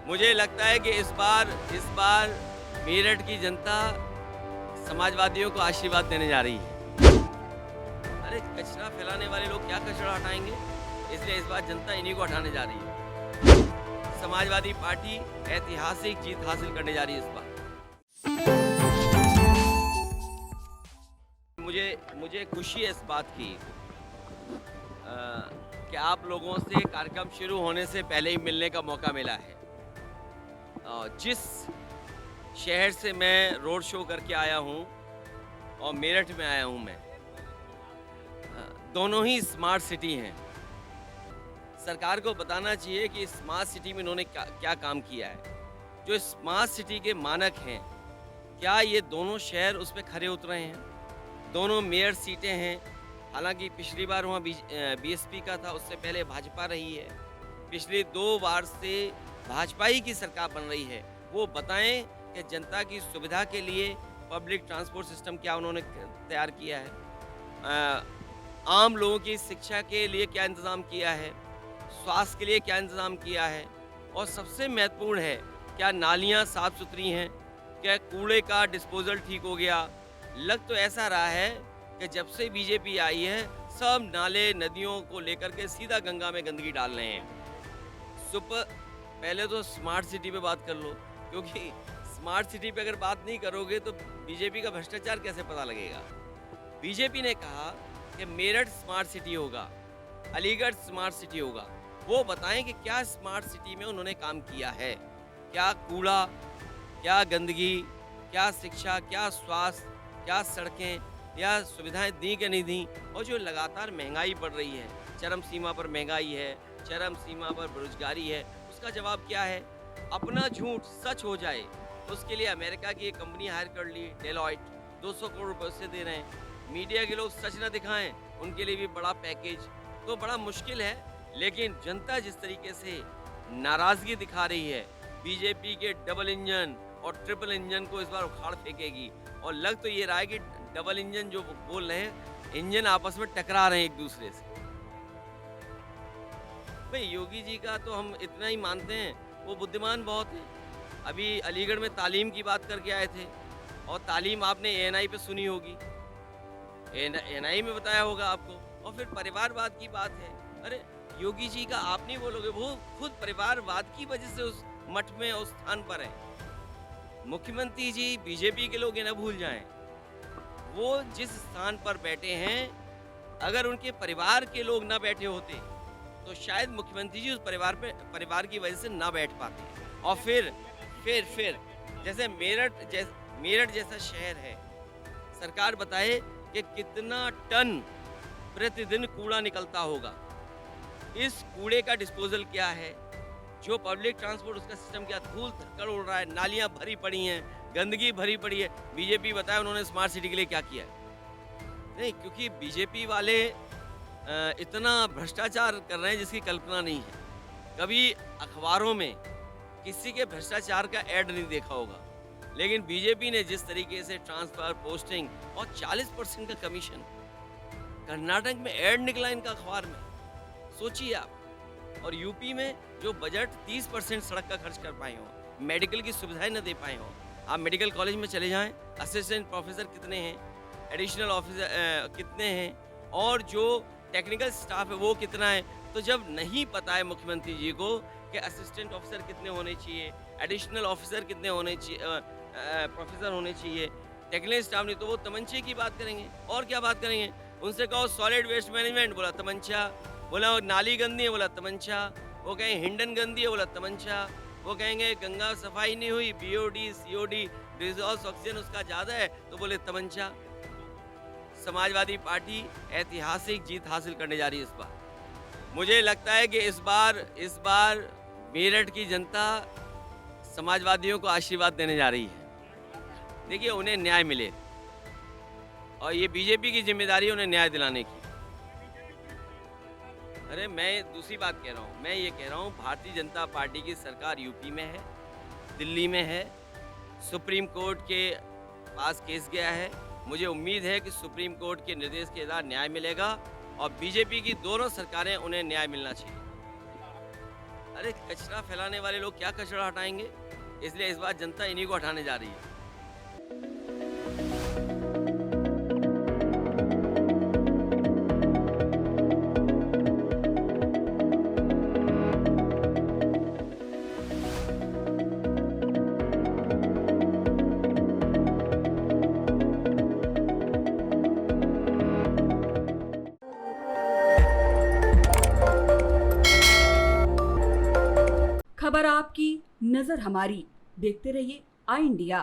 मुझे लगता है कि इस बार मेरठ की जनता समाजवादियों को आशीर्वाद देने जा रही है। अरे कचरा फैलाने वाले लोग क्या कचरा हटाएंगे? इसलिए इस बार जनता इन्हीं को हटाने जा रही है। समाजवादी पार्टी ऐतिहासिक जीत हासिल करने जा रही है इस बार। मुझे मुझे खुशी है इस बात की कि आप लोगों से कार्यक्रम शुरू होने से पहले ही मिलने का मौका मिला है। जिस शहर से मैं रोड शो करके आया हूँ और मेरठ में आया हूँ मैं, दोनों ही स्मार्ट सिटी हैं। सरकार को बताना चाहिए कि स्मार्ट सिटी में इन्होंने क्या काम किया है। जो स्मार्ट सिटी के मानक हैं, क्या ये दोनों शहर उस पे खरे उतरे हैं? दोनों मेयर सीटें हैं। हालांकि पिछली बार वहाँ बीएसपी का था, उससे पहले भाजपा रही है। पिछले 2 बार से भाजपा ही की सरकार बन रही है। वो बताएं कि जनता की सुविधा के लिए पब्लिक ट्रांसपोर्ट सिस्टम क्या उन्होंने तैयार किया है, आम लोगों की शिक्षा के लिए क्या इंतज़ाम किया है, स्वास्थ्य के लिए क्या इंतज़ाम किया है, और सबसे महत्वपूर्ण है, क्या नालियाँ साफ़ सुथरी हैं, क्या कूड़े का डिस्पोज़ल ठीक हो गया। लग तो ऐसा रहा है कि जब से बीजेपी आई है, सब नाले नदियों को लेकर के सीधा गंगा में गंदगी डाल रहे हैं। पहले तो स्मार्ट सिटी पे बात कर लो, क्योंकि स्मार्ट सिटी पे अगर बात नहीं करोगे तो बीजेपी का भ्रष्टाचार कैसे पता लगेगा। बीजेपी ने कहा कि मेरठ स्मार्ट सिटी होगा, अलीगढ़ स्मार्ट सिटी होगा। वो बताएं कि क्या स्मार्ट सिटी में उन्होंने काम किया है, क्या कूड़ा, क्या गंदगी, क्या शिक्षा, क्या स्वास्थ्य, क्या सड़कें या सुविधाएं दी कि नहीं दी। और जो लगातार महंगाई बढ़ रही है, चरम सीमा पर महंगाई है, चरम सीमा पर बेरोजगारी है, उसका जवाब क्या है? अपना झूठ सच हो जाए तो उसके लिए अमेरिका की एक कंपनी हायर कर ली, डेलॉयट, 200 करोड़ रुपए उससे दे रहे हैं। मीडिया के लोग सच ना दिखाएं, उनके लिए भी बड़ा पैकेज। तो बड़ा मुश्किल है, लेकिन जनता जिस तरीके से नाराजगी दिखा रही है, बीजेपी के डबल इंजन और ट्रिपल इंजन को इस बार उखाड़ फेंकेगी। और लग तो ये रहा है कि डबल इंजन जो बोल रहे हैं, इंजन आपस में टकरा रहे हैं एक दूसरे से। भाई योगी जी का तो हम इतना ही मानते हैं, वो बुद्धिमान बहुत है। अभी अलीगढ़ में तालीम की बात करके आए थे, और तालीम आपने एएनआई पे सुनी होगी, एएनआई में बताया होगा आपको। और फिर परिवारवाद की बात है, अरे योगी जी का आप नहीं बोलोगे, वो खुद परिवारवाद की वजह से उस मठ में उस स्थान पर है। मुख्यमंत्री जी बीजेपी के लोग ये न भूल जाएं, वो जिस स्थान पर बैठे हैं, अगर उनके परिवार के लोग ना बैठे होते तो शायद मुख्यमंत्री जी उस परिवार की वजह से ना बैठ पाते। और फिर जैसे मेरठ जैसा शहर है, सरकार बताए कि कितना टन प्रतिदिन कूड़ा निकलता होगा। इस कूड़े का डिस्पोजल क्या है? जो पब्लिक ट्रांसपोर्ट उसका सिस्टम क्या, धूल धक्कड़ उड़ रहा है, नालियां भरी पड़ी हैं, गंदगी भरी पड़ी है। बीजेपी बताया उन्होंने स्मार्ट सिटी के लिए क्या किया है? नहीं, क्योंकि बीजेपी वाले इतना भ्रष्टाचार कर रहे हैं जिसकी कल्पना नहीं है। कभी अखबारों में किसी के भ्रष्टाचार का ऐड नहीं देखा होगा, लेकिन बीजेपी ने जिस तरीके से ट्रांसफर, पोस्टिंग और 40% का कमीशन, कर्नाटक में ऐड निकला इनका अखबार में, सोचिए आप। और यूपी में जो बजट 30% सड़क का खर्च कर पाए हो, मेडिकल की सुविधाएं न दे पाए हो। आप मेडिकल कॉलेज में चले जाएं, असिस्टेंट प्रोफेसर कितने हैं, एडिशनल ऑफिसर कितने हैं, और जो टेक्निकल स्टाफ है वो कितना है। तो जब नहीं पता है मुख्यमंत्री जी को कि असिस्टेंट ऑफिसर कितने होने चाहिए, एडिशनल ऑफिसर कितने होने चाहिए, प्रोफेसर होने चाहिए, टेक्निकल स्टाफ नहीं, तो वो तमंचे की बात करेंगे। और क्या बात करेंगे? उनसे कहो सॉलिड वेस्ट मैनेजमेंट, बोला तमंचा। बोला नाली गंदी है, बोला तमंचा। वो कहें हिंडन गंदी है, बोला तमंचा। वो कहेंगे गंगा सफाई नहीं हुई, बीओडी सीओडी रिसोर्स ऑक्सीजन उसका ज़्यादा है, तो बोले तमंचा। समाजवादी पार्टी ऐतिहासिक जीत हासिल करने जा रही है इस बार। मुझे लगता है कि इस बार मेरठ की जनता समाजवादियों को आशीर्वाद देने जा रही है। देखिए, उन्हें न्याय मिले, और ये बीजेपी की जिम्मेदारी है उन्हें न्याय दिलाने की। अरे मैं दूसरी बात कह रहा हूँ, मैं ये कह रहा हूँ, भारतीय जनता पार्टी की सरकार यूपी में है, दिल्ली में है, सुप्रीम कोर्ट के पास केस गया है। मुझे उम्मीद है कि सुप्रीम कोर्ट के निर्देश के आधार न्याय मिलेगा, और बीजेपी की दोनों सरकारें, उन्हें न्याय मिलना चाहिए। अरे कचरा फैलाने वाले लोग क्या कचरा हटाएंगे, इसलिए इस बार जनता इन्हीं को हटाने जा रही है। खबर आपकी, नजर हमारी। देखते रहिए आई इंडिया।